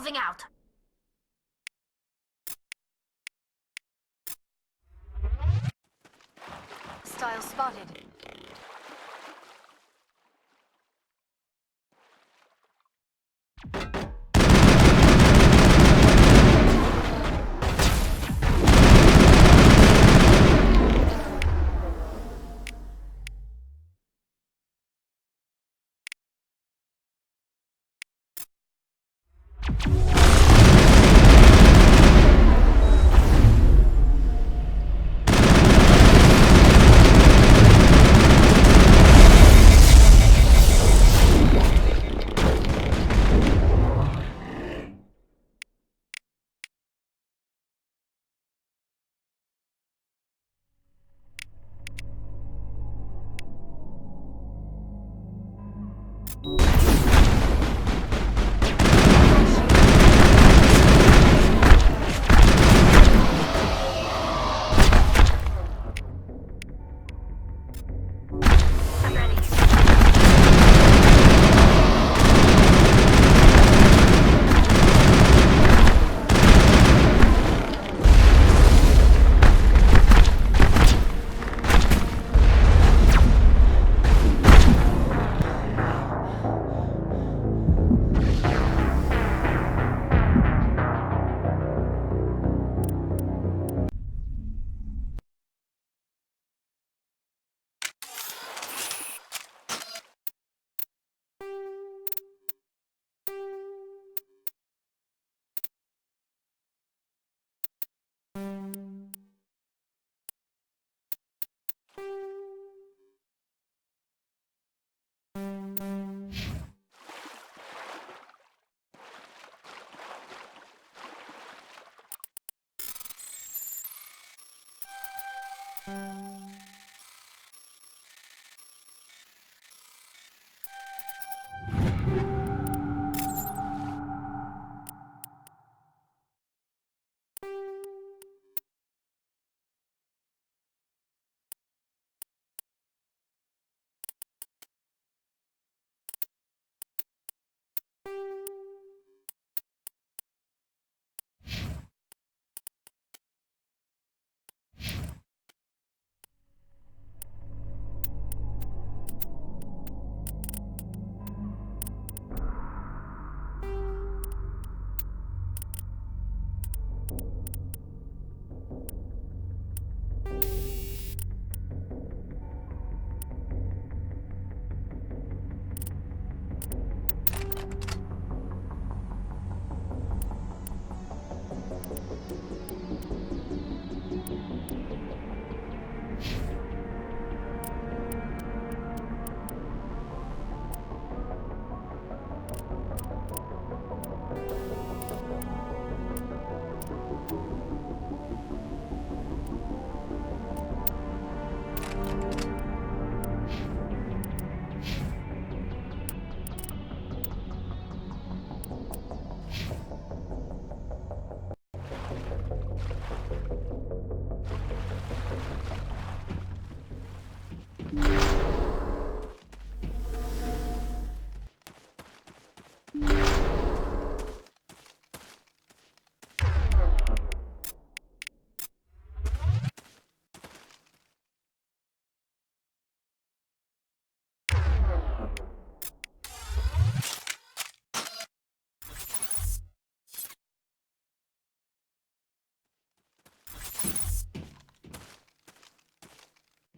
Moving out. Style spotted.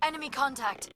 Enemy contact.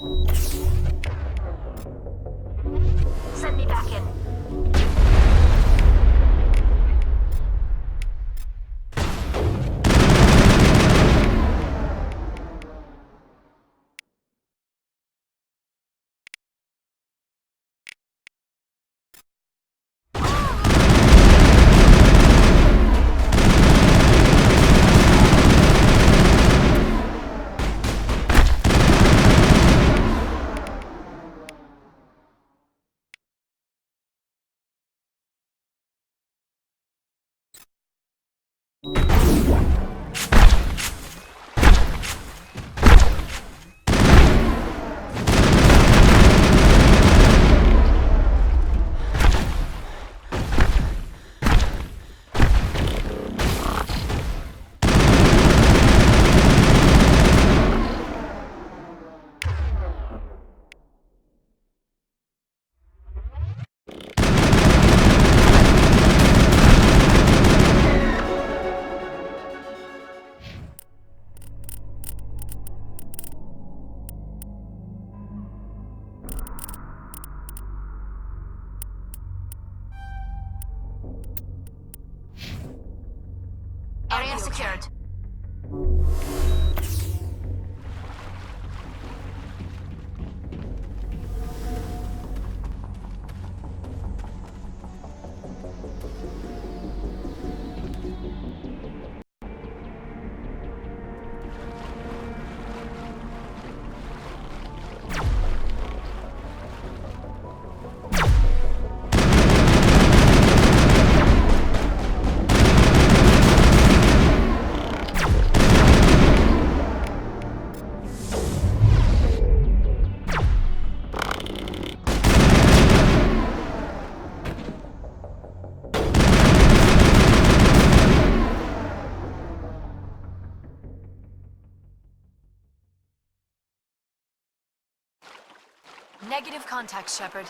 Send me back in. Area secured. Negative contact, Shepard.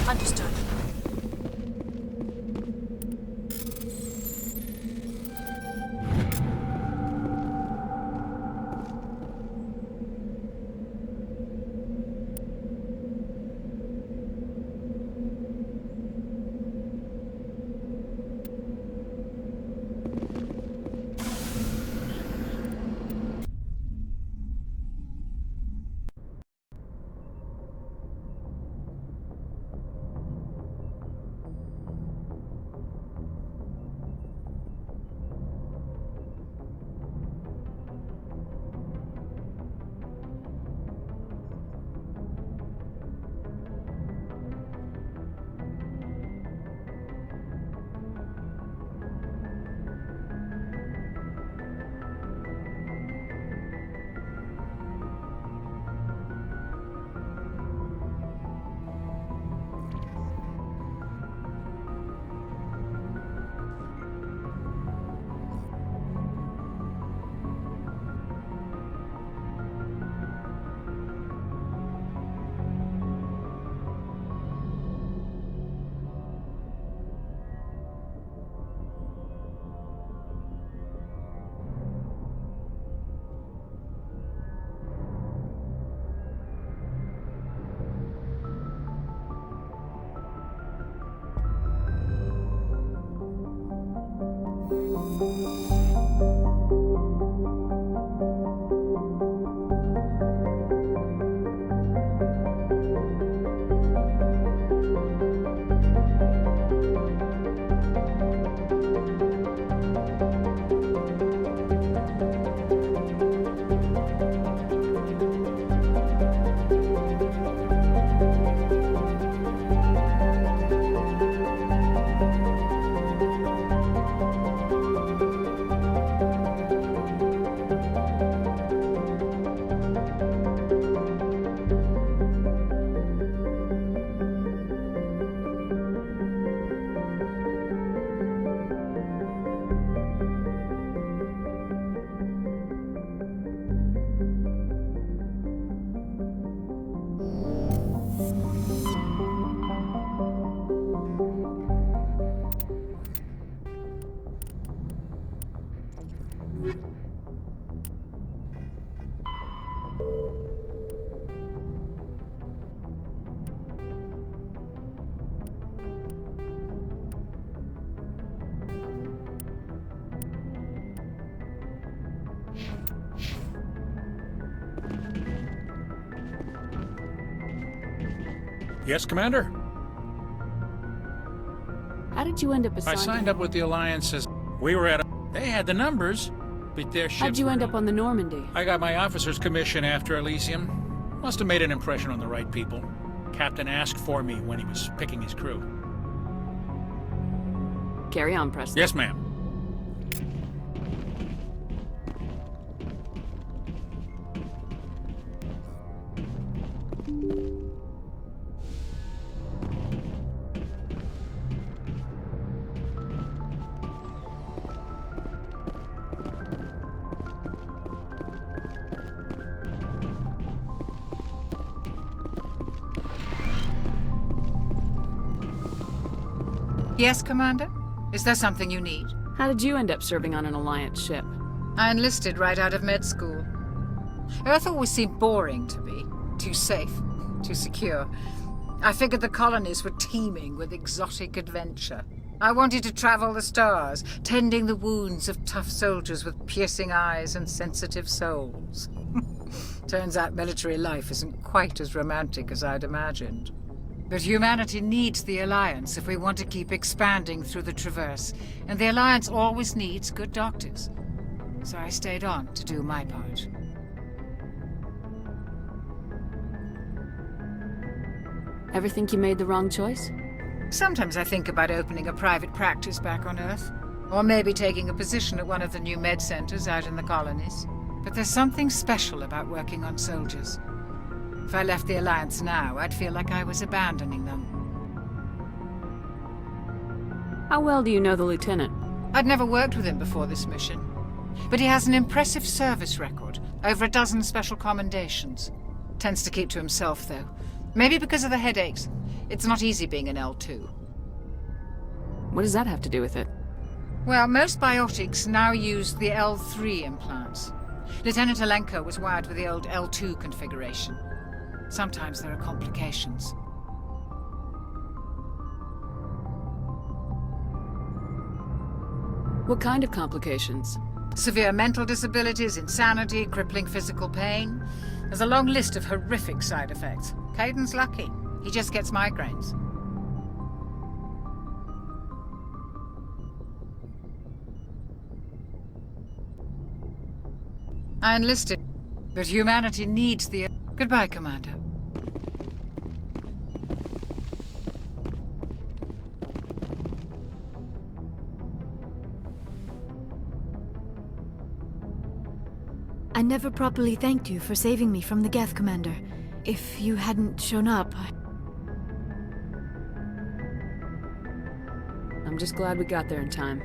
Understood. Yes, Commander? How did you end up I assigned? signed up with the Alliance as... We were at a... They had the numbers, but their ships How'd you were- end up on the Normandy? I got my officer's commission after Elysium. Must have made an impression on the right people. Captain asked for me when he was picking his crew. Carry on, Preston. Yes, ma'am. Yes, Commander? Is there something you need? How did you end up serving on an Alliance ship? I enlisted right out of med school. Earth always seemed boring to me. Too safe, too secure. I figured the colonies were teeming with exotic adventure. I wanted to travel the stars, tending the wounds of tough soldiers with piercing eyes and sensitive souls. Turns out military life isn't quite as romantic as I'd imagined. But humanity needs the Alliance if we want to keep expanding through the Traverse, and the Alliance always needs good doctors. So I stayed on to do my part. Ever think you made the wrong choice? Sometimes I think about opening a private practice back on Earth, or maybe taking a position at one of the new med centers out in the colonies. But there's something special about working on soldiers. If I left the Alliance now, I'd feel like I was abandoning them. How well do you know the Lieutenant? I'd never worked with him before this mission, but he has an impressive service record, over a dozen special commendations. Tends to keep to himself, though. Maybe because of the headaches. It's not easy being an L2. What does that have to do with it? Well, most biotics now use the L3 implants. Lieutenant Alenko was wired with the old L2 configuration. Sometimes there are complications. What kind of complications? Severe mental disabilities, insanity, crippling physical pain. There's a long list of horrific side effects. Caden's lucky. He just gets migraines. I enlisted, but humanity needs the... Goodbye, Commander. I never properly thanked you for saving me from the Geth, Commander. If you hadn't shown up, I'm just glad we got there in time.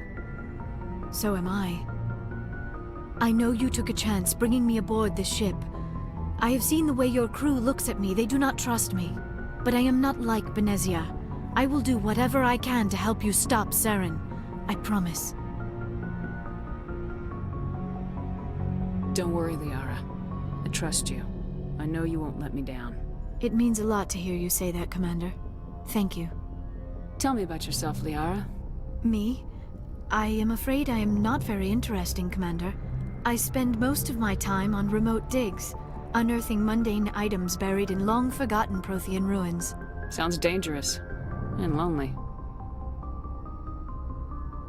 so am I. I know you took a chance bringing me aboard this ship. I have seen the way your crew looks at me. They do not trust me. But I am not like Benezia. I will do whatever I can to help you stop Saren. I promise. Don't worry, Liara. I trust you. I know you won't let me down. It means a lot to hear you say that, Commander. Thank you. Tell me about yourself, Liara. Me? I am afraid I am not very interesting, Commander. I spend most of my time on remote digs, unearthing mundane items buried in long-forgotten Prothean ruins. Sounds dangerous. And lonely.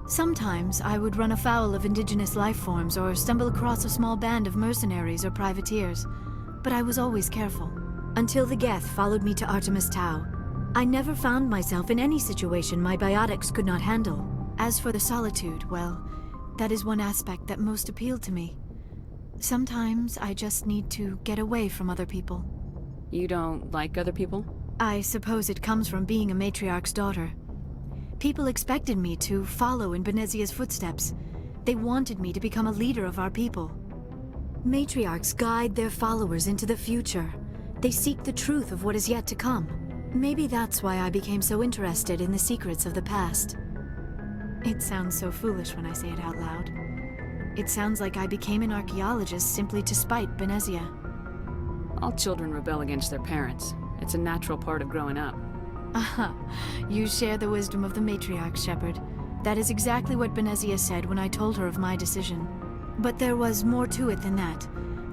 Sometimes I would run afoul of indigenous life forms or stumble across a small band of mercenaries or privateers, but I was always careful. Until the Geth followed me to Artemis Tau. I never found myself in any situation my biotics could not handle. As for the solitude, well, that is one aspect that most appealed to me. Sometimes I just need to get away from other people. You don't like other people? I suppose it comes from being a matriarch's daughter. People expected me to follow in Benezia's footsteps. They wanted me to become a leader of our people. Matriarchs guide their followers into the future. They seek the truth of what is yet to come. Maybe that's why I became so interested in the secrets of the past. It sounds so foolish when I say it out loud. It sounds like I became an archaeologist simply to spite Benezia. All children rebel against their parents. It's a natural part of growing up. Aha, you share the wisdom of the matriarch, Shepard. That is exactly what Benezia said when I told her of my decision. But there was more to it than that.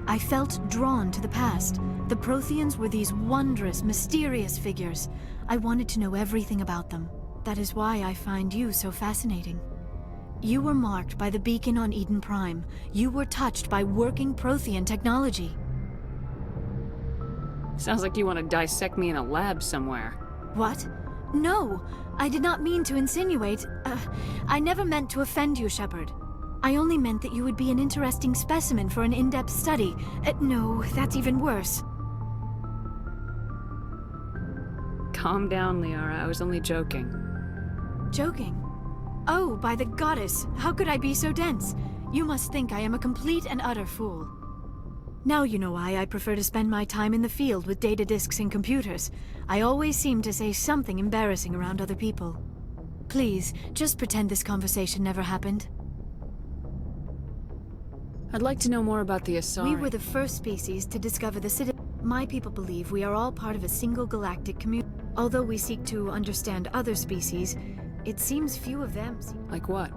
I felt drawn to the past. The Protheans were these wondrous, mysterious figures. I wanted to know everything about them. That is why I find you so fascinating. You were marked by the beacon on Eden Prime. You were touched by working Prothean technology. Sounds like you want to dissect me in a lab somewhere. What? No! I did not mean to insinuate. I never meant to offend you, Shepard. I only meant that you would be an interesting specimen for an in-depth study. No, that's even worse. Calm down, Liara. I was only joking. Joking? Oh, by the goddess, how could I be so dense? You must think I am a complete and utter fool. Now you know why I prefer to spend my time in the field with data disks and computers. I always seem to say something embarrassing around other people. Please, just pretend this conversation never happened. I'd like to know more about the Asari. We were the first species to discover the city. My people believe we are all part of a single galactic community. Although we seek to understand other species, it seems few of them. Like what?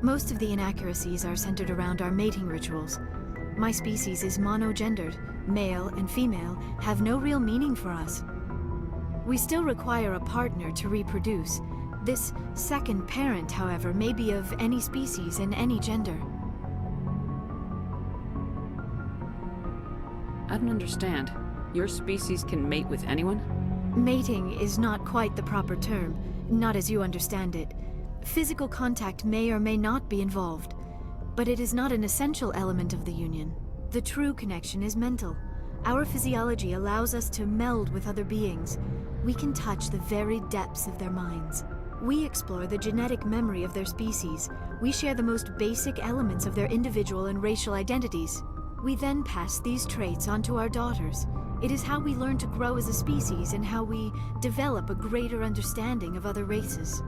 Most of the inaccuracies are centered around our mating rituals. My species is monogendered. Male and female have no real meaning for us. We still require a partner to reproduce. This second parent, however, may be of any species and any gender. I don't understand. Your species can mate with anyone? Mating is not quite the proper term, not as you understand it. Physical contact may or may not be involved, but it is not an essential element of the union. The true connection is mental. Our physiology allows us to meld with other beings. We can touch the very depths of their minds. We explore the genetic memory of their species. We share the most basic elements of their individual and racial identities. We then pass these traits onto our daughters. It is how we learn to grow as a species and how we develop a greater understanding of other races.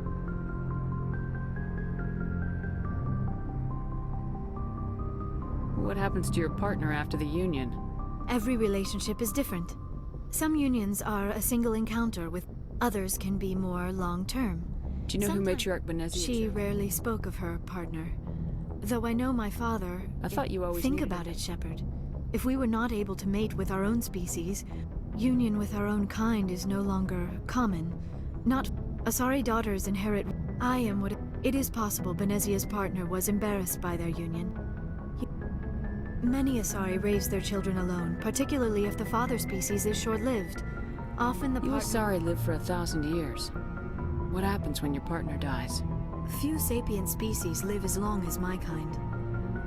What happens to your partner after the union? Every relationship is different. Some unions are a single encounter, with others can be more long-term. Do you know who Matriarch Benezia She chose? rarely spoke of her partner. Though I know my father... I thought you always Think needed about it. it, Shepard. If we were not able to mate with our own species, union with our own kind is no longer common. Not... Asari daughters inherit... I am what... It is possible Benezia's partner was embarrassed by their union. Many Asari raise their children alone, particularly if the father species is short-lived. Often the You partner... Asari live for 1,000 years. What happens when your partner dies? Few sapient species live as long as my kind.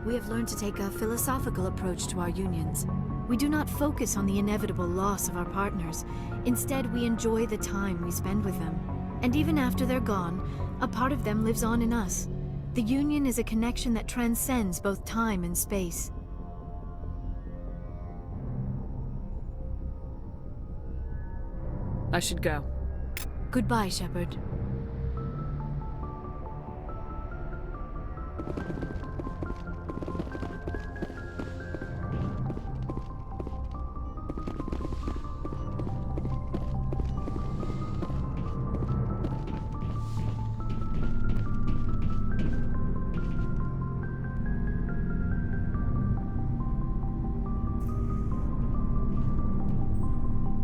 We have learned to take a philosophical approach to our unions. We do not focus on the inevitable loss of our partners. Instead, we enjoy the time we spend with them. And even after they're gone, a part of them lives on in us. The union is a connection that transcends both time and space. I should go. Goodbye, Shepard.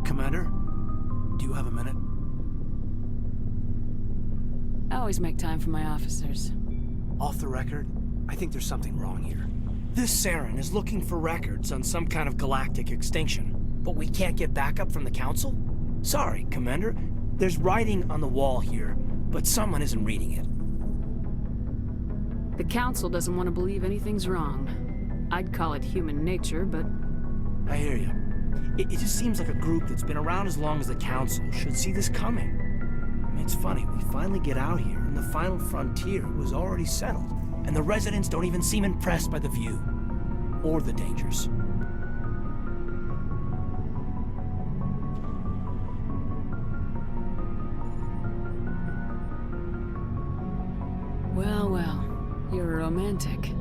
Commander, do you have a minute? I always make time for my officers. Off the record, I think there's something wrong here. This Saren is looking for records on some kind of galactic extinction, but we can't get backup from the Council? Sorry, Commander. There's writing on the wall here, but someone isn't reading it. The Council doesn't want to believe anything's wrong. I'd call it human nature, but I hear you. It just seems like a group that's been around as long as the Council should see this coming. I mean, it's funny, we finally get out here, and the final frontier was already settled. And the residents don't even seem impressed by the view. Or the dangers. well, well. You're a romantic.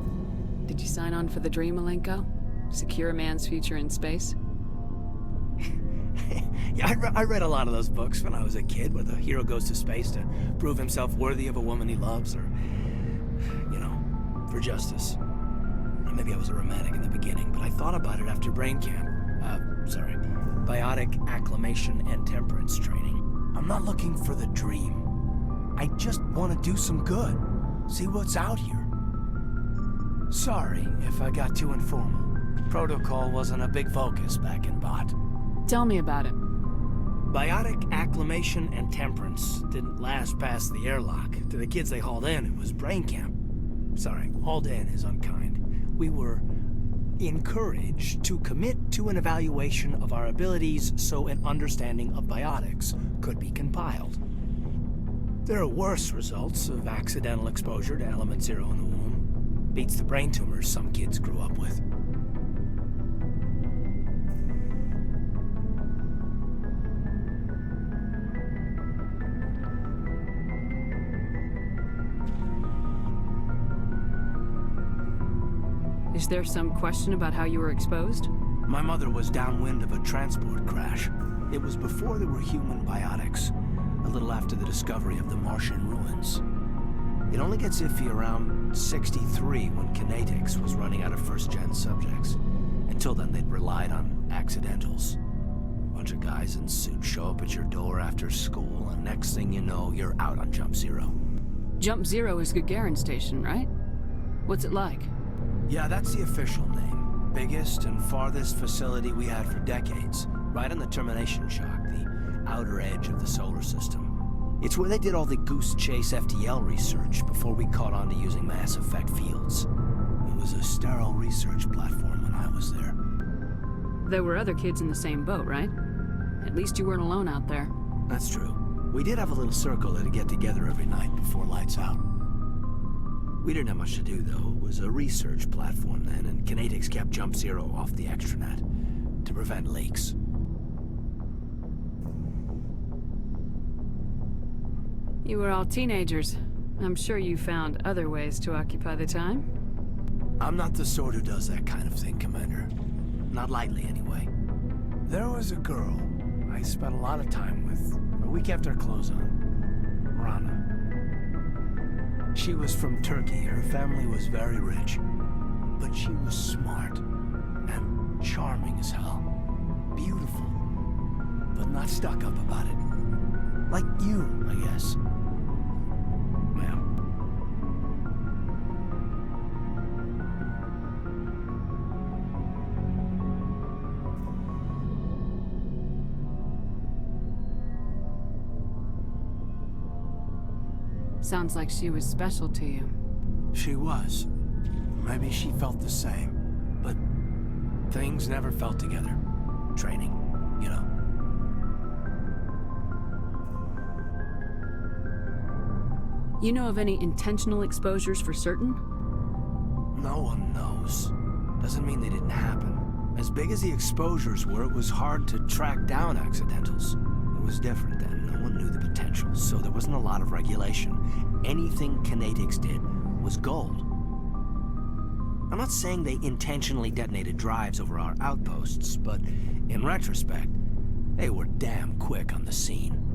Did you sign on for the dream, Malenko? Secure a man's future in space? Yeah, I read a lot of those books when I was a kid, where the hero goes to space to prove himself worthy of a woman he loves, or, you know, for justice. Or maybe I was a romantic in the beginning, but I thought about it after brain camp. Biotic acclimation and temperance training. I'm not looking for the dream. I just want to do some good. See what's out here. Sorry if I got too informal. Protocol wasn't a big focus back in Bot. Tell me about it. Biotic acclimation and temperance didn't last past the airlock. To the kids they hauled in, it was brain camp. Sorry, hauled in is unkind. We were encouraged to commit to an evaluation of our abilities so an understanding of biotics could be compiled. There are worse results of accidental exposure to element 0 in the womb. Beats the brain tumors some kids grew up with. Is there some question about how you were exposed? My mother was downwind of a transport crash. It was before there were human biotics, a little after the discovery of the Martian ruins. It only gets iffy around 63 when Kinetics was running out of first-gen subjects. Until then, they'd relied on accidentals. A bunch of guys in suits show up at your door after school, and next thing you know, you're out on Jump Zero. Jump Zero is Gagarin Station, right? What's it like? Yeah, that's the official name. Biggest and farthest facility we had for decades. Right on the termination shock, the outer edge of the solar system. It's where they did all the Goose Chase FTL research before we caught on to using mass effect fields. It was a sterile research platform when I was there. There were other kids in the same boat, right? At least you weren't alone out there. That's true. We did have a little circle that'd get together every night before lights out. We didn't have much to do, though. It was a research platform then, and Kinetics kept Jump Zero off the extranet to prevent leaks. You were all teenagers. I'm sure you found other ways to occupy the time. I'm not the sort who does that kind of thing, Commander. Not lightly, anyway. There was a girl I spent a lot of time with a week after close on. Rana. She was from Turkey. Her family was very rich. But she was smart and charming as hell. Beautiful. But not stuck up about it. Like you, I guess. Ma'am. Sounds like she was special to you. She was. Maybe she felt the same. But things never felt together. Training, you know. You know of any intentional exposures for certain? No one knows. Doesn't mean they didn't happen. As big as the exposures were, it was hard to track down accidentals. It was different then. No one knew the potential, so there wasn't a lot of regulation. Anything Kinetics did was gold. I'm not saying they intentionally detonated drives over our outposts, but in retrospect, they were damn quick on the scene.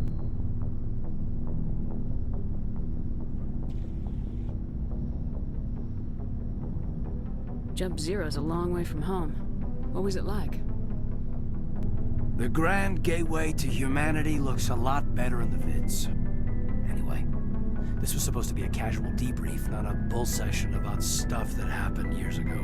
Jump Zero's a long way from home. What was it like? The grand gateway to humanity looks a lot better in the vids. Anyway, this was supposed to be a casual debrief, not a bull session about stuff that happened years ago.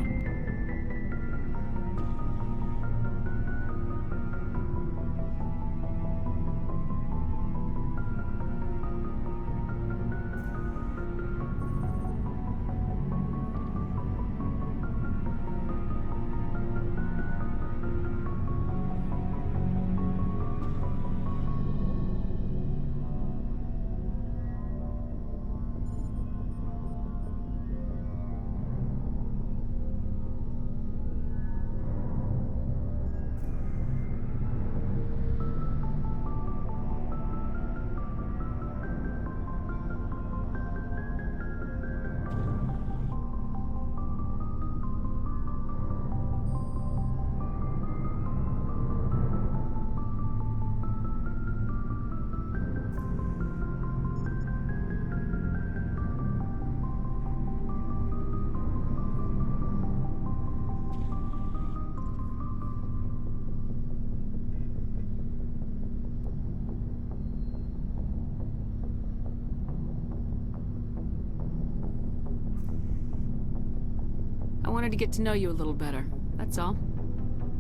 I wanted to get to know you a little better, that's all.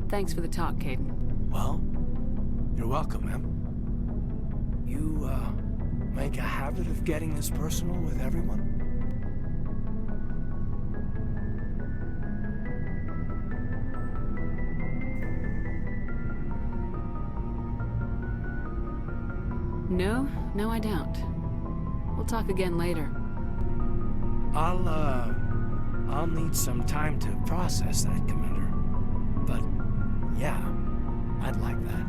Thanks for the talk, Caden. Well, you're welcome, ma'am. You, make a habit of getting this personal with everyone? No, I don't. We'll talk again later. I'll need some time to process that, Commander. But, yeah, I'd like that.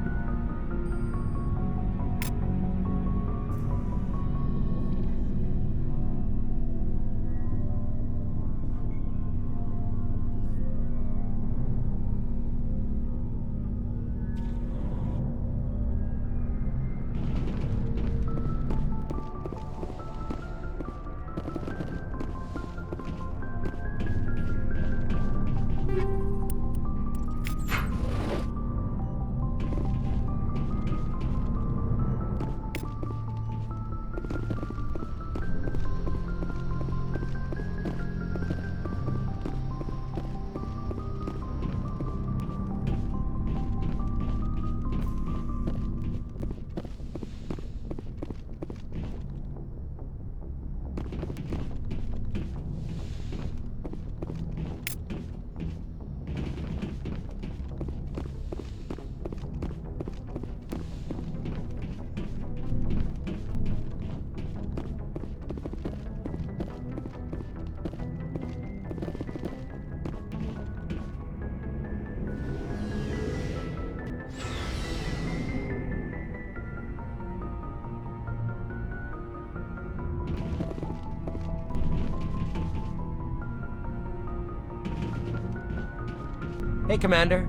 Hey, Commander.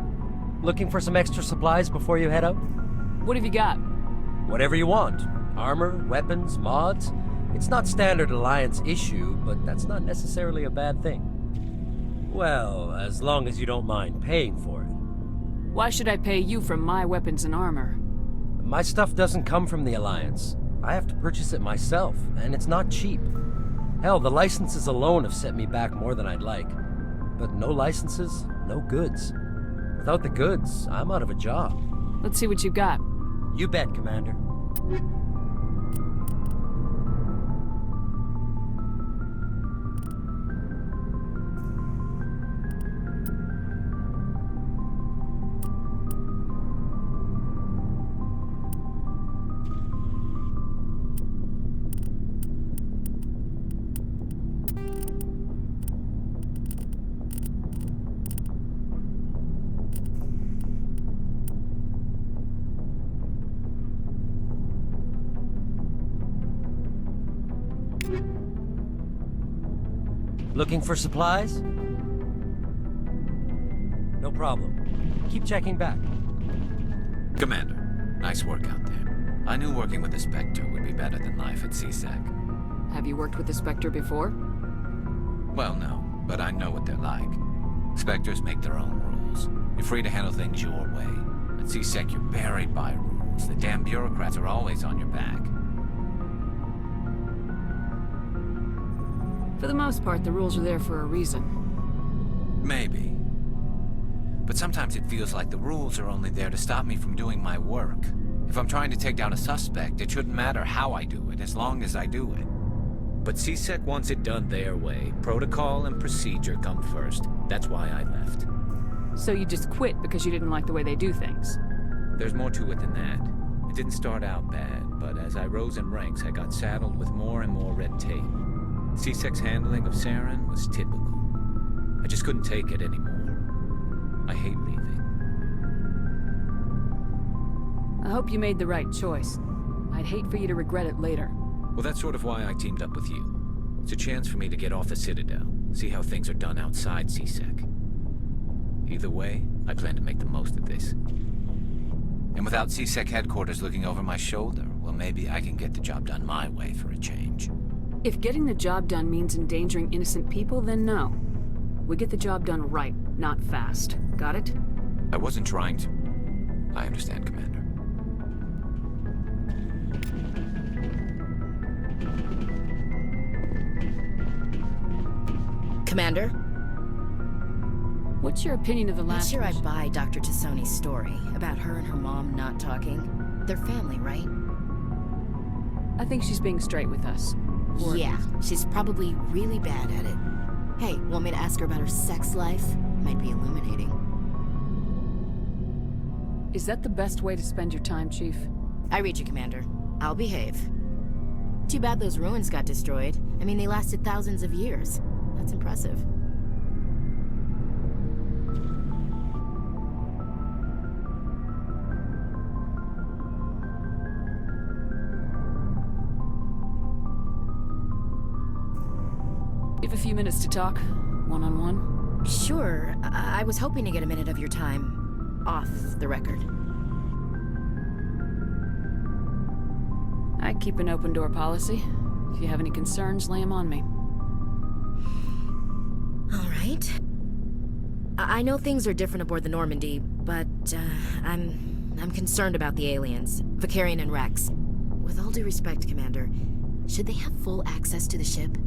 Looking for some extra supplies before you head out? What have you got? Whatever you want. Armor, weapons, mods. It's not standard Alliance issue, but that's not necessarily a bad thing. Well, as long as you don't mind paying for it. Why should I pay you for my weapons and armor? My stuff doesn't come from the Alliance. I have to purchase it myself, and it's not cheap. Hell, the licenses alone have set me back more than I'd like. But no licenses, no goods. Without the goods, I'm out of a job. Let's see what you got. You bet, Commander. Looking for supplies? No problem. Keep checking back. Commander, nice work out there. I knew working with the Spectre would be better than life at CSEC. Have you worked with the Spectre before? Well, no, but I know what they're like. Spectres make their own rules. You're free to handle things your way. At CSEC, you're buried by rules. The damn bureaucrats are always on your back. For the most part, the rules are there for a reason. Maybe. But sometimes it feels like the rules are only there to stop me from doing my work. If I'm trying to take down a suspect, it shouldn't matter how I do it, as long as I do it. But CSEC wants it done their way. Protocol and procedure come first. That's why I left. So you just quit because you didn't like the way they do things? There's more to it than that. It didn't start out bad, but as I rose in ranks, I got saddled with more and more red tape. CSEC's handling of Saren was typical. I just couldn't take it anymore. I hate leaving. I hope you made the right choice. I'd hate for you to regret it later. Well, that's sort of why I teamed up with you. It's a chance for me to get off the Citadel, see how things are done outside CSEC. Either way, I plan to make the most of this. And without CSEC headquarters looking over my shoulder, well, maybe I can get the job done my way for a change. If getting the job done means endangering innocent people, then no. We get the job done right, not fast. Got it? I wasn't trying to... I understand, Commander. Commander? What's your opinion of the Not last... sure I buy Dr. Tassoni's story about her and her mom not talking. They're family, right? I think she's being straight with us. Or- Yeah, she's probably really bad at it. Hey, want me to ask her about her sex life? Might be illuminating. Is that the best way to spend your time, Chief? I read you, Commander. I'll behave. Too bad those ruins got destroyed. I mean, they lasted thousands of years. That's impressive. You have a few minutes to talk, one-on-one? Sure. I was hoping to get a minute of your time off the record. I keep an open door policy. If you have any concerns, lay them on me. All right. I know things are different aboard the Normandy, but I'm concerned about the aliens, Vicarian and Rex. With all due respect, Commander, should they have full access to the ship?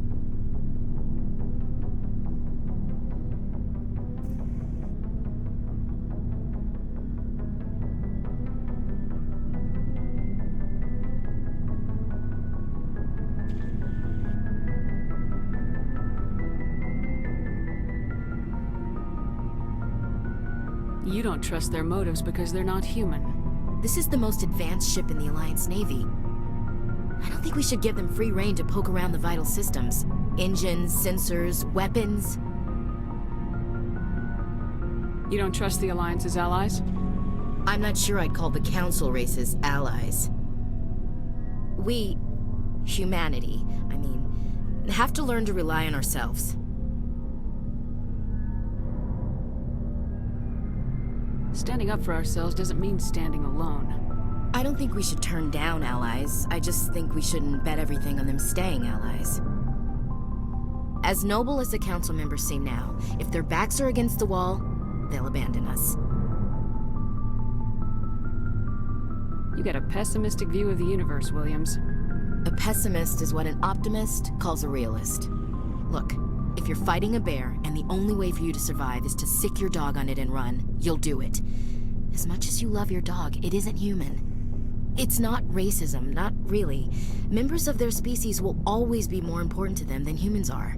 You don't trust their motives because they're not human. This is the most advanced ship in the Alliance Navy. I don't think we should give them free rein to poke around the vital systems. Engines, sensors, weapons. You don't trust the Alliance's allies? I'm not sure I'd call the Council races allies. We, humanity, I mean, have to learn to rely on ourselves. Standing up for ourselves doesn't mean standing alone. I don't think we should turn down allies. I just think we shouldn't bet everything on them staying allies. As noble as the council members seem now, if their backs are against the wall, they'll abandon us. You got a pessimistic view of the universe, Williams. A pessimist is what an optimist calls a realist. Look, if you're fighting a bear and the only way for you to survive is to sick your dog on it and run, you'll do it. As much as you love your dog, it isn't human. It's not racism, not really. Members of their species will always be more important to them than humans are.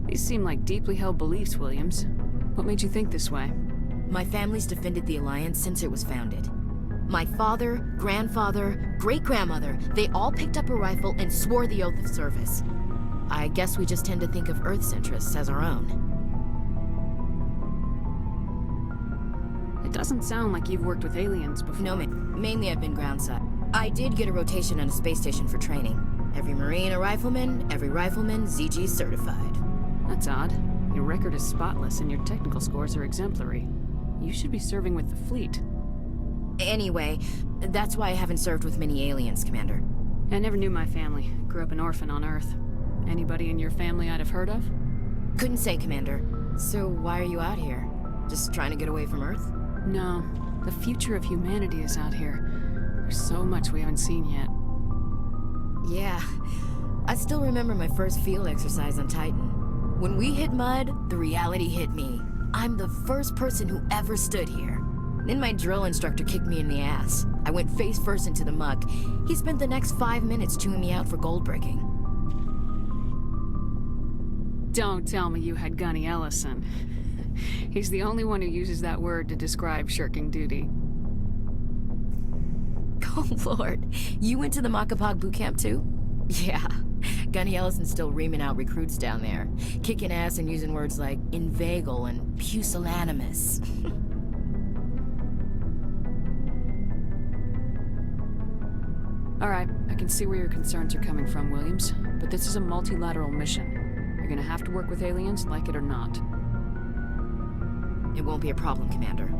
These seem like deeply held beliefs, Williams. What made you think this way? My family's defended the Alliance since it was founded. My father, grandfather, great-grandmother, they all picked up a rifle and swore the oath of service. I guess we just tend to think of Earth's interests as our own. It doesn't sound like you've worked with aliens before. No, mainly I've been groundside. I did get a rotation on a space station for training. Every Marine a rifleman, every rifleman ZG certified. That's odd. Your record is spotless and your technical scores are exemplary. You should be serving with the fleet. Anyway, that's why I haven't served with many aliens, Commander. I never knew my family. Grew up an orphan on Earth. Anybody in your family I'd have heard of? Couldn't say, Commander. So why are you out here? Just trying to get away from Earth? No. The future of humanity is out here. There's so much we haven't seen yet. Yeah. I still remember my first field exercise on Titan. When we hit mud, the reality hit me. I'm the first person who ever stood here. Then my drill instructor kicked me in the ass. I went face first into the muck. He spent the next 5 minutes chewing me out for gold breaking. Don't tell me you had Gunny Ellison. He's the only one who uses that word to describe shirking duty. Oh, Lord. You went to the Macapog boot camp, too? Yeah. Gunny Ellison's still reaming out recruits down there. Kicking ass and using words like inveigle and pusillanimous. All right, I can see where your concerns are coming from, Williams. But this is a multilateral mission. You're gonna have to work with aliens, like it or not. It won't be a problem, Commander.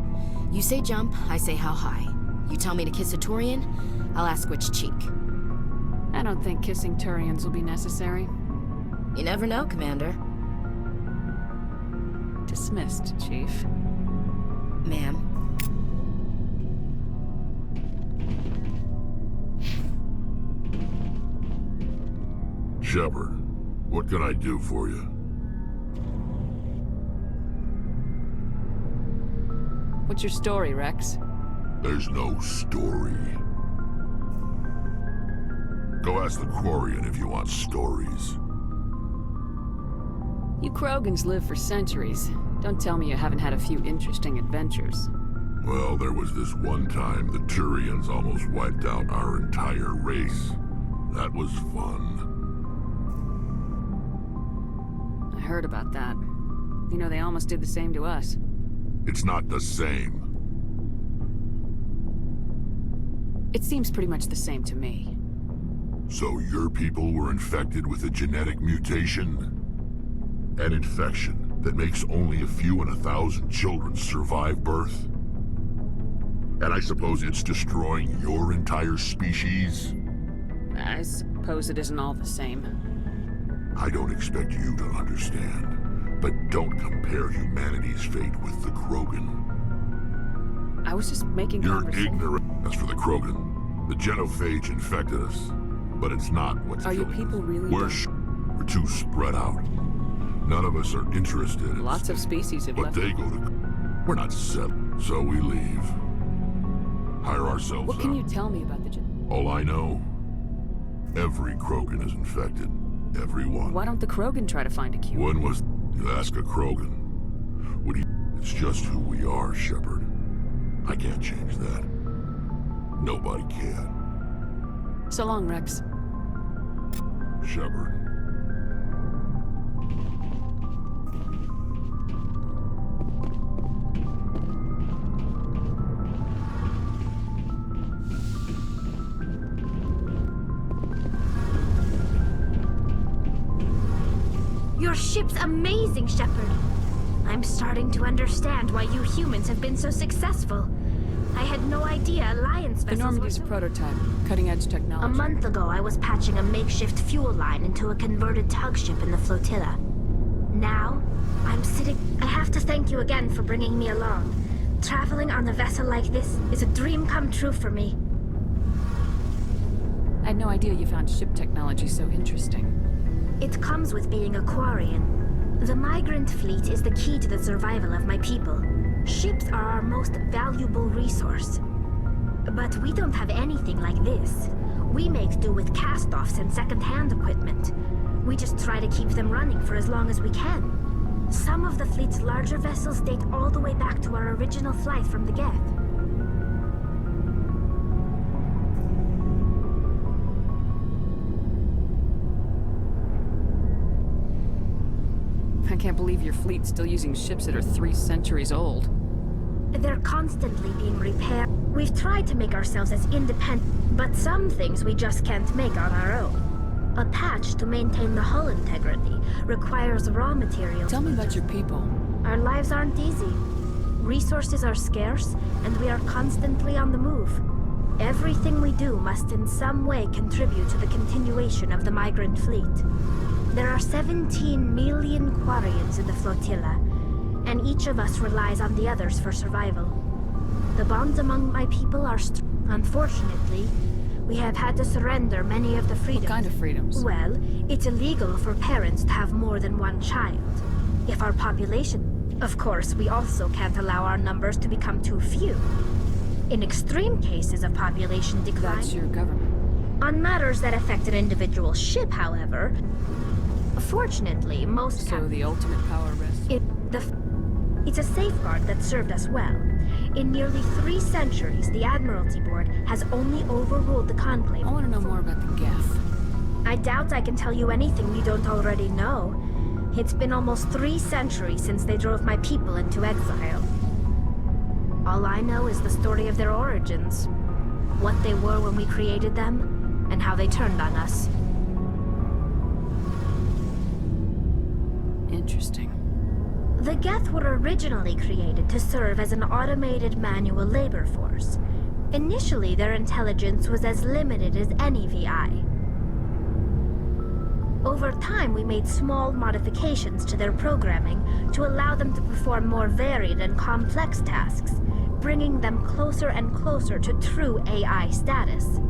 You say jump, I say how high. You tell me to kiss a Turian, I'll ask which cheek. I don't think kissing Turians will be necessary. You never know, Commander. Dismissed, Chief. Ma'am. Shepard, what can I do for you? What's your story, Rex? There's no story. Go ask the Quarian if you want stories. You Krogans live for centuries. Don't tell me you haven't had a few interesting adventures. Well, there was this one time the Turians almost wiped out our entire race. That was fun. I heard about that. You know, they almost did the same to us. It's not the same. It seems pretty much the same to me. So your people were infected with a genetic mutation? An infection that makes only a few in 1,000 children survive birth? And I suppose it's destroying your entire species? I suppose it isn't all the same. I don't expect you to understand, but don't compare humanity's fate with the Krogan. I was just making You're conversation. ignorant. As for the Krogan, the genophage infected us, but it's not what's Are your killing people us. really We're too spread out. None of us are interested in Lots of species have but left. they go to... We're not settled, so we leave. Hire ourselves What can out. you tell me about the All I know, every Krogan is infected. Everyone. Why don't the Krogan try to find a cure? When was... You ask a Krogan. Would he... It's just who we are, Shepard. I can't change that. Nobody can. So long, Rex. Shepard. Your ship's amazing, Shepard. I'm starting to understand why you humans have been so successful. I had no idea Alliance The vessels Normandy's a were... prototype, cutting-edge technology. A month ago, I was patching a makeshift fuel line into a converted tug ship in the flotilla. Now, I'm sitting... I have to thank you again for bringing me along. Traveling on a vessel like this is a dream come true for me. I had no idea you found ship technology so interesting. It comes with being a Quarian. The migrant fleet is the key to the survival of my people. Ships are our most valuable resource. But we don't have anything like this. We make do with cast-offs and second-hand equipment. We just try to keep them running for as long as we can. Some of the fleet's larger vessels date all the way back to our original flight from the Geth. I can't believe your fleet's still using ships that are 3 centuries old. They're constantly being repaired. We've tried to make ourselves as independent, but some things we just can't make on our own. A patch to maintain the hull integrity requires raw materials. Tell me about your people. Our lives aren't easy. Resources are scarce, and we are constantly on the move. Everything we do must in some way contribute to the continuation of the migrant fleet. There are 17 million Quarians in the flotilla, and each of us relies on the others for survival. The bonds among my people are unfortunately, we have had to surrender many of the freedoms. What kind of freedoms? Well, it's illegal for parents to have more than one child. If our population... Of course, we also can't allow our numbers to become too few. In extreme cases of population decline... That's your government. On matters that affect an individual ship, however... Fortunately, most... So the ultimate power rests? It's a safeguard that served us well. In nearly 3 centuries, the Admiralty Board has only overruled the Conclave. I want to know more about the Geth. I doubt I can tell you anything you don't already know. It's been almost 3 centuries since they drove my people into exile. All I know is the story of their origins. What they were when we created them, and how they turned on us. Interesting. The Geth were originally created to serve as an automated manual labor force. Initially, their intelligence was as limited as any VI. Over time, we made small modifications to their programming to allow them to perform more varied and complex tasks, bringing them closer and closer to true AI status.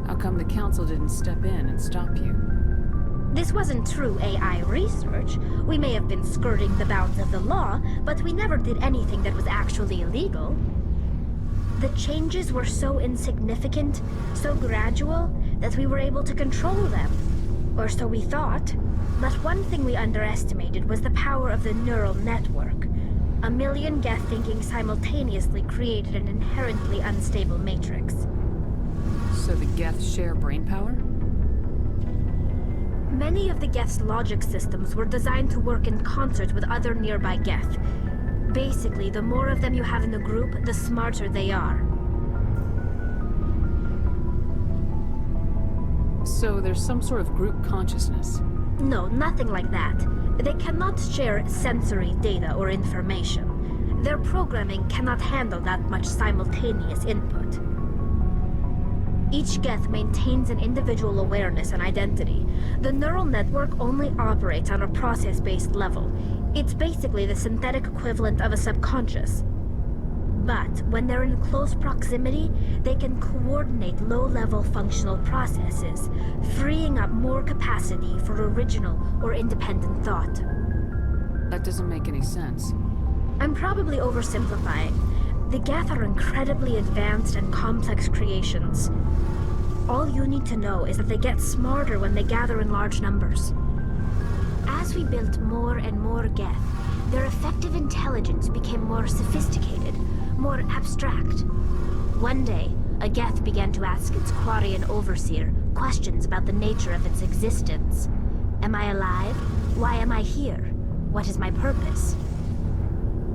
How come the Council didn't step in and stop you? This wasn't true AI research. We may have been skirting the bounds of the law, but we never did anything that was actually illegal. The changes were so insignificant, so gradual, that we were able to control them. Or so we thought. But one thing we underestimated was the power of the neural network. A million Geth thinking simultaneously created an inherently unstable matrix. So the Geth share brainpower? Many of the Geth's logic systems were designed to work in concert with other nearby Geth. Basically, the more of them you have in the group, the smarter they are. So there's some sort of group consciousness? No, nothing like that. They cannot share sensory data or information. Their programming cannot handle that much simultaneous input. Each Geth maintains an individual awareness and identity. The neural network only operates on a process-based level. It's basically the synthetic equivalent of a subconscious. But when they're in close proximity, they can coordinate low-level functional processes, freeing up more capacity for original or independent thought. That doesn't make any sense. I'm probably oversimplifying. The Geth are incredibly advanced and complex creations. All you need to know is that they get smarter when they gather in large numbers. As we built more and more Geth, their effective intelligence became more sophisticated, more abstract. One day, a Geth began to ask its Quarian overseer questions about the nature of its existence. Am I alive? Why am I here? What is my purpose?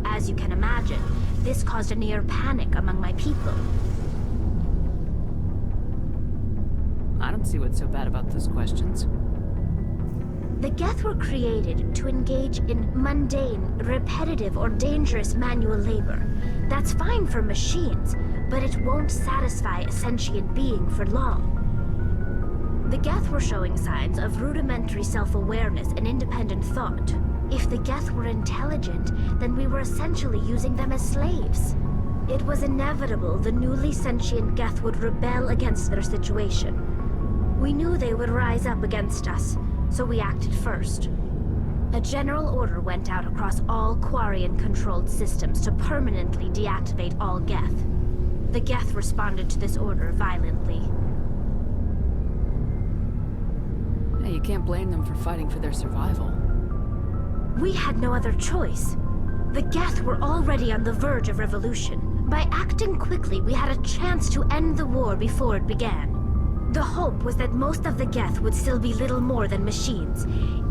As you can imagine, this caused a near panic among my people. I don't see what's so bad about those questions. The Geth were created to engage in mundane, repetitive, or dangerous manual labor. That's fine for machines, but it won't satisfy a sentient being for long. The Geth were showing signs of rudimentary self-awareness and independent thought. If the Geth were intelligent, then we were essentially using them as slaves. It was inevitable the newly sentient Geth would rebel against their situation. We knew they would rise up against us, so we acted first. A general order went out across all Quarian-controlled systems to permanently deactivate all Geth. The Geth responded to this order violently. Hey, you can't blame them for fighting for their survival. We had no other choice. The Geth were already on the verge of revolution. By acting quickly, we had a chance to end the war before it began. The hope was that most of the Geth would still be little more than machines,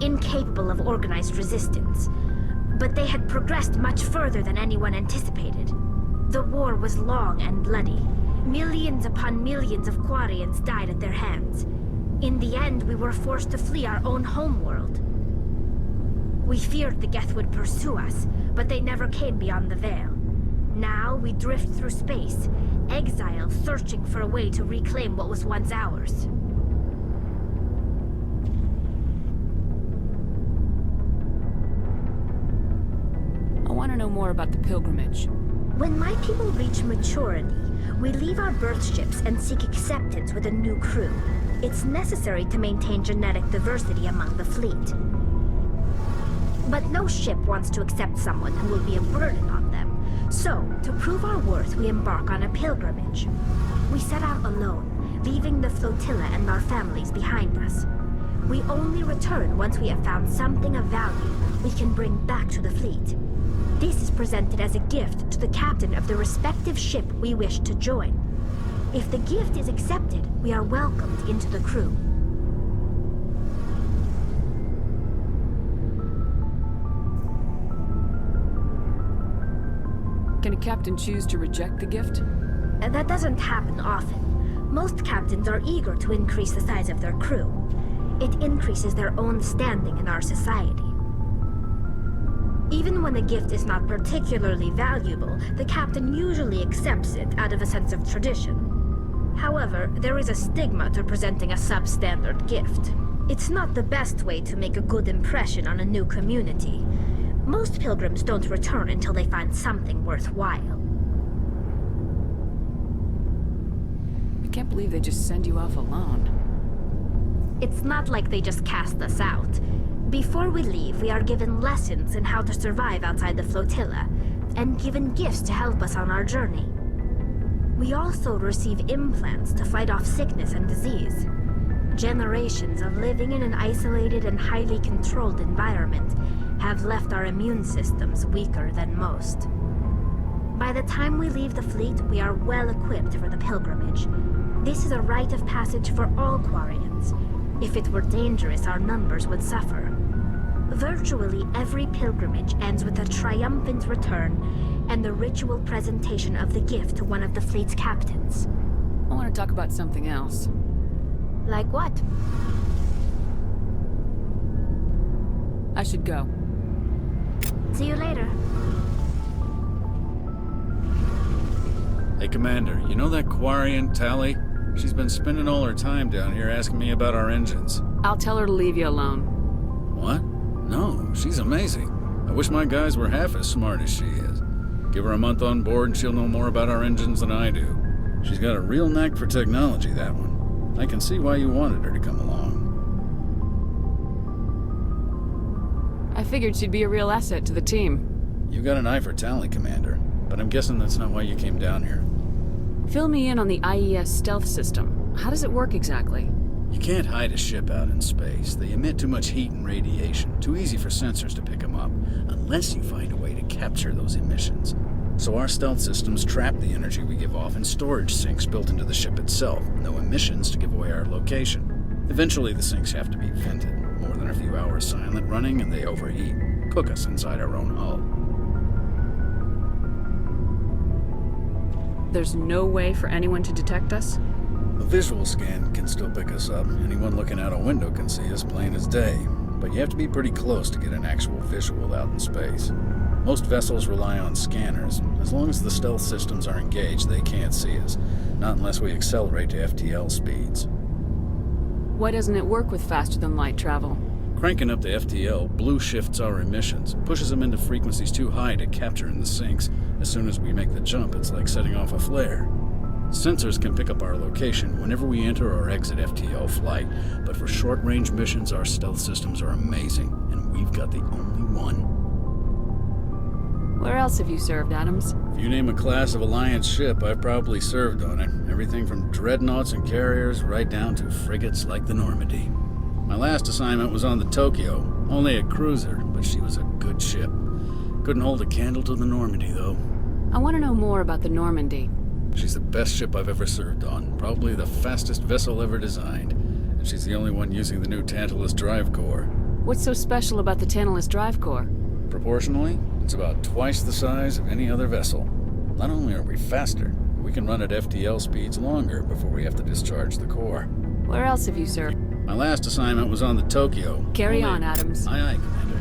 incapable of organized resistance. But they had progressed much further than anyone anticipated. The war was long and bloody. Millions upon millions of Quarians died at their hands. In the end, we were forced to flee our own homeworld. We feared the Geth would pursue us, but they never came beyond the Veil. Now we drift through space, exile searching for a way to reclaim what was once ours. I want to know more about the pilgrimage. When my people reach maturity, we leave our birth ships and seek acceptance with a new crew. It's necessary to maintain genetic diversity among the fleet. But no ship wants to accept someone who will be a burden on them. So, to prove our worth, we embark on a pilgrimage. We set out alone, leaving the flotilla and our families behind us. We only return once we have found something of value we can bring back to the fleet. This is presented as a gift to the captain of the respective ship we wish to join. If the gift is accepted, we are welcomed into the crew. Can a captain choose to reject the gift? That doesn't happen often. Most captains are eager to increase the size of their crew. It increases their own standing in our society. Even when the gift is not particularly valuable, the captain usually accepts it out of a sense of tradition. However, there is a stigma to presenting a substandard gift. It's not the best way to make a good impression on a new community. Most pilgrims don't return until they find something worthwhile. I can't believe they just send you off alone. It's not like they just cast us out. Before we leave, we are given lessons in how to survive outside the flotilla, and given gifts to help us on our journey. We also receive implants to fight off sickness and disease. Generations of living in an isolated and highly controlled environment have left our immune systems weaker than most. By the time we leave the fleet, we are well equipped for the pilgrimage. This is a rite of passage for all Quarians. If it were dangerous, our numbers would suffer. Virtually every pilgrimage ends with a triumphant return and the ritual presentation of the gift to one of the fleet's captains. I want to talk about something else. Like what? I should go. See you later. Hey, Commander, you know that Quarian, Tally? She's been spending all her time down here asking me about our engines. I'll tell her to leave you alone. What? No, she's amazing. I wish my guys were half as smart as she is. Give her a month on board and she'll know more about our engines than I do. She's got a real knack for technology, that one. I can see why you wanted her to come along. I figured she'd be a real asset to the team. You got an eye for Tally, Commander, but I'm guessing that's not why you came down here. Fill me in on the IES stealth system. How does it work exactly? You can't hide a ship out in space. They emit too much heat and radiation. Too easy for sensors to pick them up, unless you find a way to capture those emissions. So our stealth systems trap the energy we give off in storage sinks built into the ship itself. No emissions to give away our location. Eventually the sinks have to be vented. More than a few hours silent running and they overheat. Cook us inside our own hull. There's no way for anyone to detect us? A visual scan can still pick us up. Anyone looking out a window can see us plain as day. But you have to be pretty close to get an actual visual out in space. Most vessels rely on scanners. As long as the stealth systems are engaged, they can't see us. Not unless we accelerate to FTL speeds. Why doesn't it work with faster-than-light travel? Cranking up the FTL blue shifts our emissions, pushes them into frequencies too high to capture in the sinks. As soon as we make the jump, it's like setting off a flare. Sensors can pick up our location whenever we enter or exit FTL flight, but for short-range missions, our stealth systems are amazing, and we've got the only one. Where else have you served, Adams? If you name a class of Alliance ship, I've probably served on it. Everything from dreadnoughts and carriers right down to frigates like the Normandy. My last assignment was on the Tokyo, only a cruiser, but she was a good ship. Couldn't hold a candle to the Normandy, though. I want to know more about the Normandy. She's the best ship I've ever served on, probably the fastest vessel ever designed. And she's the only one using the new Tantalus drive core. What's so special about the Tantalus drive core? Proportionally, it's about twice the size of any other vessel. Not only are we faster, we can run at FTL speeds longer before we have to discharge the core. Where else have you served? My last assignment was on the Tokyo. Carry on, Adams. Aye, aye, Commander.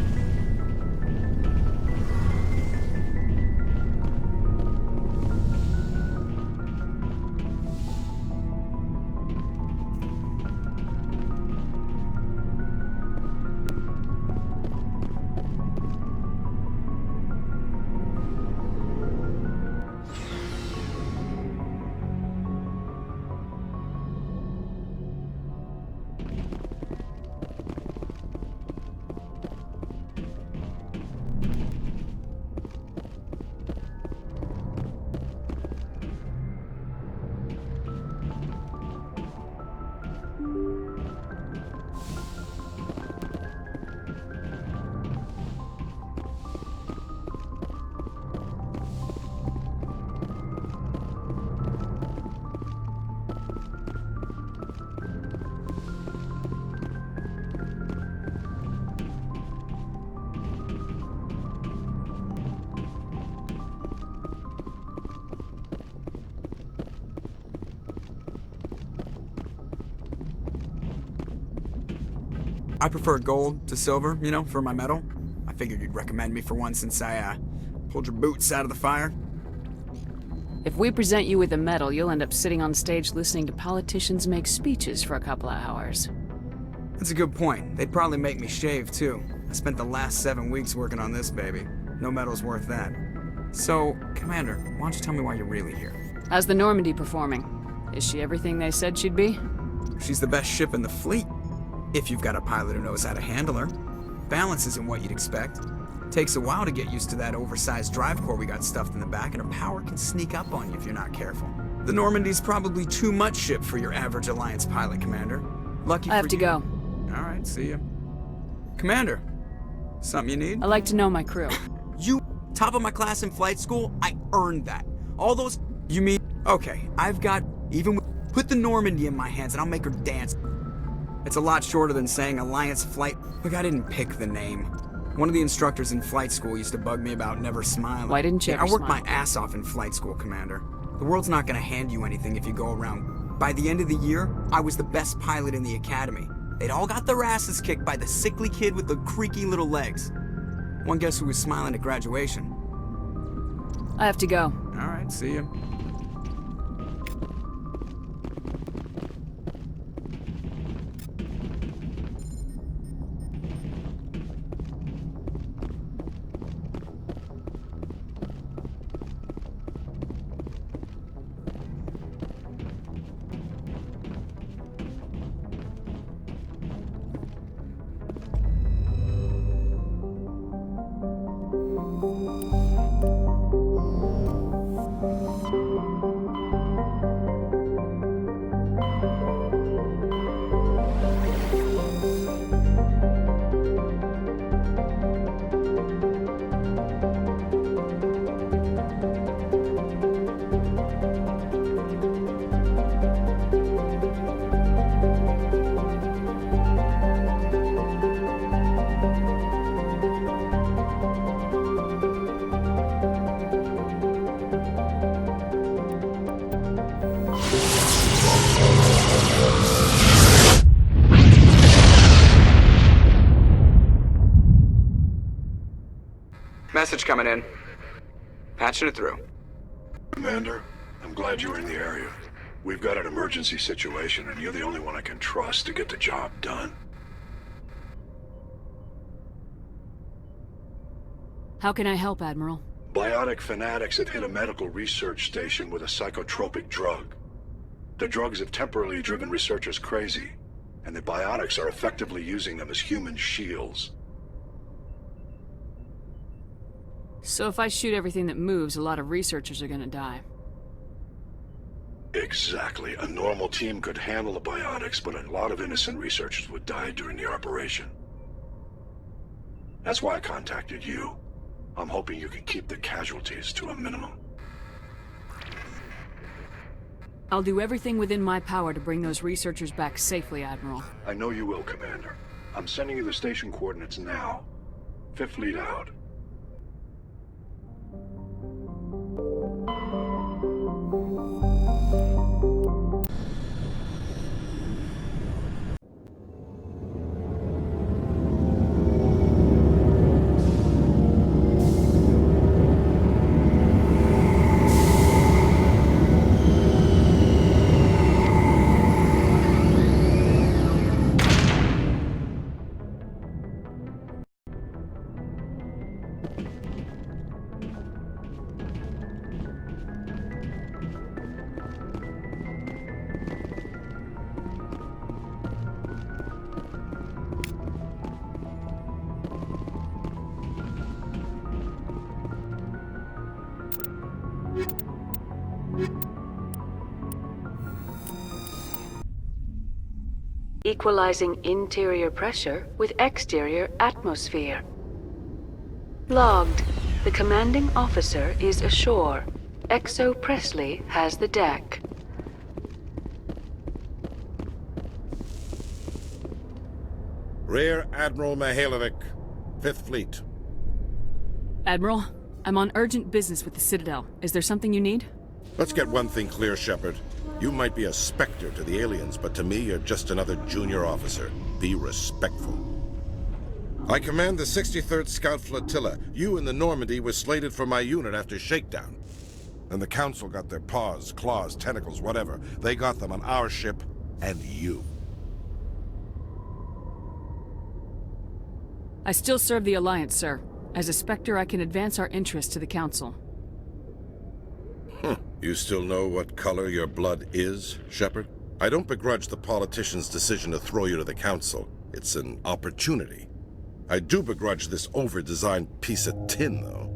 I prefer gold to silver, you know, for my medal. I figured you'd recommend me for one since I, pulled your boots out of the fire. If we present you with a medal, you'll end up sitting on stage listening to politicians make speeches for a couple of hours. That's a good point. They'd probably make me shave, too. I spent the last 7 weeks working on this baby. No medal's worth that. So, Commander, why don't you tell me why you're really here? How's the Normandy performing? Is she everything they said she'd be? She's the best ship in the fleet. If you've got a pilot who knows how to handle her. Balance isn't what you'd expect. Takes a while to get used to that oversized drive core we got stuffed in the back, and her power can sneak up on you if you're not careful. The Normandy's probably too much ship for your average Alliance pilot, Commander. Lucky for you. I have to go. All right, see ya. Commander, something you need? I like to know my crew. You, top of my class in flight school, I earned that. All those, you mean, okay, I've got, put the Normandy in my hands and I'll make her dance. It's a lot shorter than saying Alliance Flight. Look, I didn't pick the name. One of the instructors in flight school used to bug me about never smiling. Why didn't you ever I worked smile? my ass off in flight school, Commander. The world's not gonna hand you anything if you go around. By the end of the year, I was the best pilot in the academy. They'd all got their asses kicked by the sickly kid with the creaky little legs. One guess who was smiling at graduation? I have to go. All right, see ya. Message coming in. Patching it through. Commander, I'm glad you're in the area. We've got an emergency situation, and you're the only one I can trust to get the job done. How can I help, Admiral? Biotic fanatics have hit a medical research station with a psychotropic drug. The drugs have temporarily driven researchers crazy, and the biotics are effectively using them as human shields. So if I shoot everything that moves, a lot of researchers are gonna die. Exactly. A normal team could handle the biotics, but a lot of innocent researchers would die during the operation. That's why I contacted you. I'm hoping you can keep the casualties to a minimum. I'll do everything within my power to bring those researchers back safely, Admiral. I know you will, Commander. I'm sending you the station coordinates now. Fifth lead out. Equalizing interior pressure with exterior atmosphere. Logged. The commanding officer is ashore. Exo Presley has the deck. Rear Admiral Mihailovic, 5th Fleet. Admiral, I'm on urgent business with the Citadel. Is there something you need? Let's get one thing clear, Shepard. You might be a specter to the aliens, but to me, you're just another junior officer. Be respectful. I command the 63rd Scout Flotilla. You and the Normandy were slated for my unit after shakedown. And the Council got their paws, claws, tentacles, whatever. They got them on our ship, and you. I still serve the Alliance, sir. As a Spectre, I can advance our interests to the Council. You still know what color your blood is, Shepard? I don't begrudge the politician's decision to throw you to the Council. It's an opportunity. I do begrudge this over-designed piece of tin, though.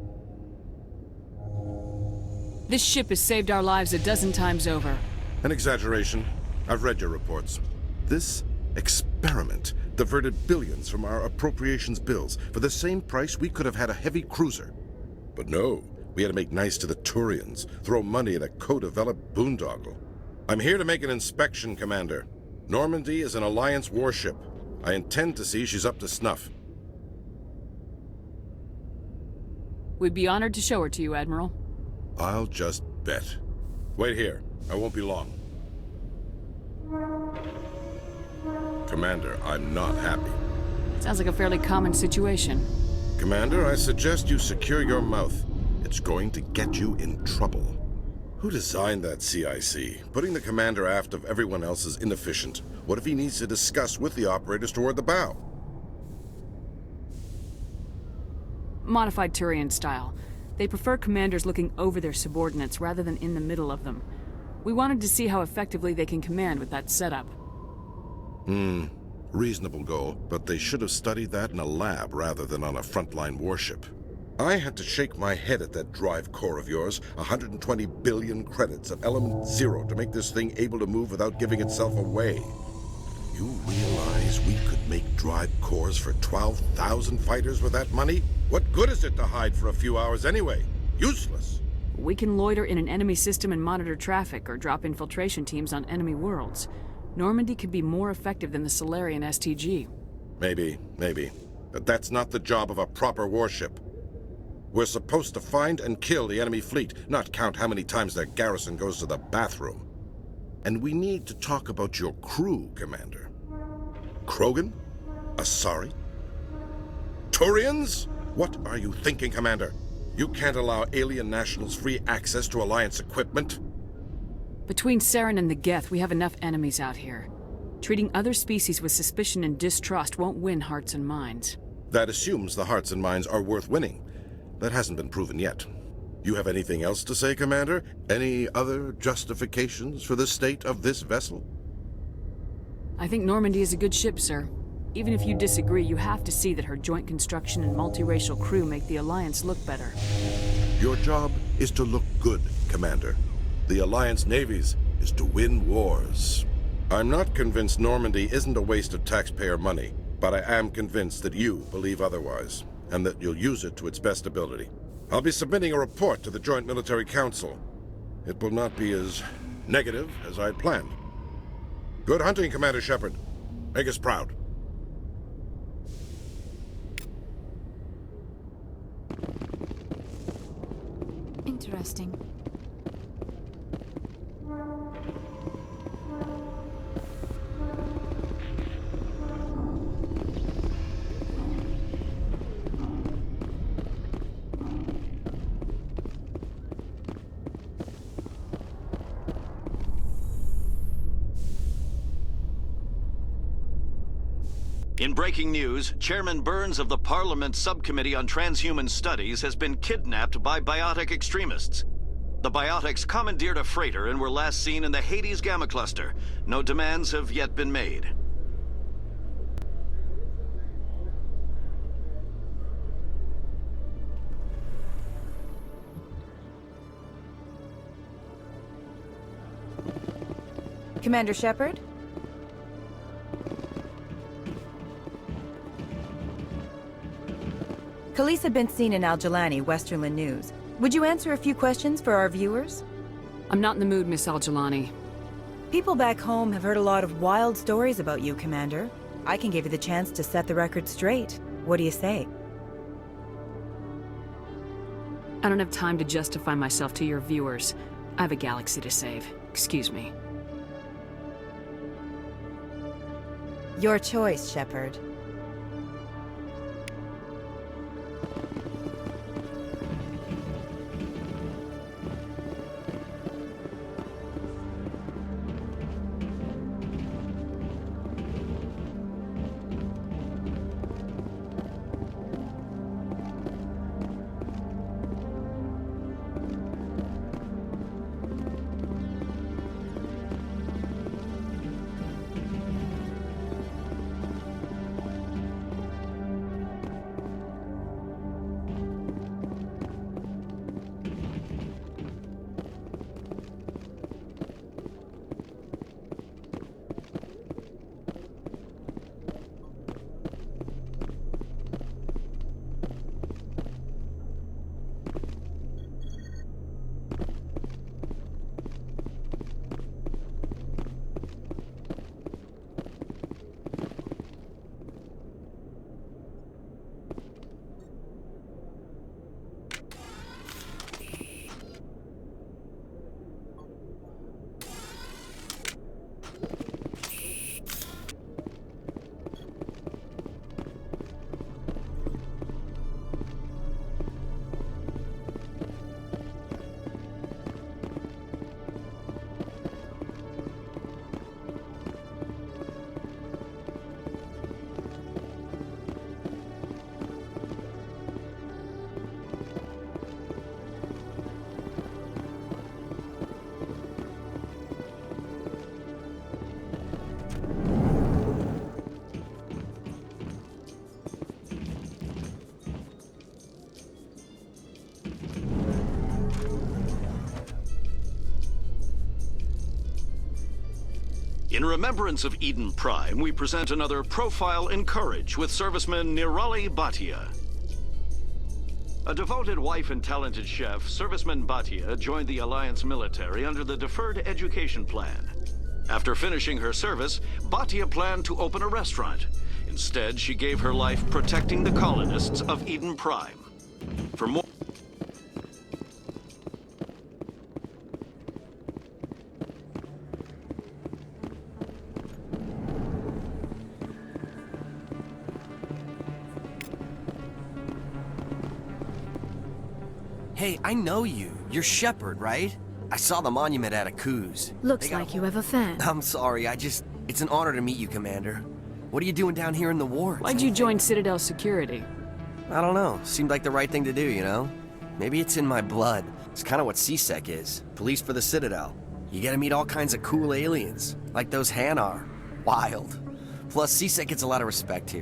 This ship has saved our lives a dozen times over. An exaggeration. I've read your reports. This experiment diverted billions from our appropriations bills. For the same price, we could have had a heavy cruiser. But no. We had to make nice to the Turians, throw money at a co-developed boondoggle. I'm here to make an inspection, Commander. Normandy is an Alliance warship. I intend to see she's up to snuff. We'd be honored to show her to you, Admiral. I'll just bet. Wait here. I won't be long. Commander, I'm not happy. Sounds like a fairly common situation. Commander, I suggest you secure your mouth. It's going to get you in trouble. Who designed that CIC? Putting the commander aft of everyone else is inefficient. What if he needs to discuss with the operators toward the bow? Modified Turian style. They prefer commanders looking over their subordinates rather than in the middle of them. We wanted to see how effectively they can command with that setup. Reasonable goal, but they should have studied that in a lab rather than on a frontline warship. I had to shake my head at that drive core of yours. 120 billion credits at element 0 to make this thing able to move without giving itself away. You realize we could make drive cores for 12,000 fighters with that money? What good is it to hide for a few hours anyway? Useless. We can loiter in an enemy system and monitor traffic or drop infiltration teams on enemy worlds. Normandy could be more effective than the Solarian STG. Maybe. But that's not the job of a proper warship. We're supposed to find and kill the enemy fleet, not count how many times their garrison goes to the bathroom. And we need to talk about your crew, Commander. Krogan? Asari? Turians? What are you thinking, Commander? You can't allow alien nationals free access to Alliance equipment? Between Saren and the Geth, we have enough enemies out here. Treating other species with suspicion and distrust won't win hearts and minds. That assumes the hearts and minds are worth winning. That hasn't been proven yet. You have anything else to say, Commander? Any other justifications for the state of this vessel? I think Normandy is a good ship, sir. Even if you disagree, you have to see that her joint construction and multiracial crew make the Alliance look better. Your job is to look good, Commander. The Alliance navies is to win wars. I'm not convinced Normandy isn't a waste of taxpayer money, but I am convinced that you believe otherwise, and that you'll use it to its best ability. I'll be submitting a report to the Joint Military Council. It will not be as negative as I'd planned. Good hunting, Commander Shepard. Make us proud. Interesting. In breaking news, Chairman Burns of the Parliament Subcommittee on Transhuman Studies has been kidnapped by biotic extremists. The biotics commandeered a freighter and were last seen in the Hades Gamma Cluster. No demands have yet been made. Commander Shepard? Khalees had been seen in Al-Jalani, Westerland News. Would you answer a few questions for our viewers? I'm not in the mood, Miss Al-Jalani. People back home have heard a lot of wild stories about you, Commander. I can give you the chance to set the record straight. What do you say? I don't have time to justify myself to your viewers. I have a galaxy to save. Excuse me. Your choice, Shepard. In remembrance of Eden Prime, we present another Profile in Courage with serviceman Nirali Bhatia. A devoted wife and talented chef, serviceman Bhatia joined the Alliance military under the Deferred Education Plan. After finishing her service, Bhatia planned to open a restaurant. Instead, she gave her life protecting the colonists of Eden Prime. For more Hey, I know you. You're Shepard, right? I saw the monument at Aku's. Looks like you have a fan. I'm sorry, it's an honor to meet you, Commander. What are you doing down here in the wards? Why'd you join Citadel Security? I don't know. Seemed like the right thing to do, you know? Maybe it's in my blood. It's kind of what CSEC is. Police for the Citadel. You get to meet all kinds of cool aliens, like those Hanar. Wild. Plus, CSEC gets a lot of respect here.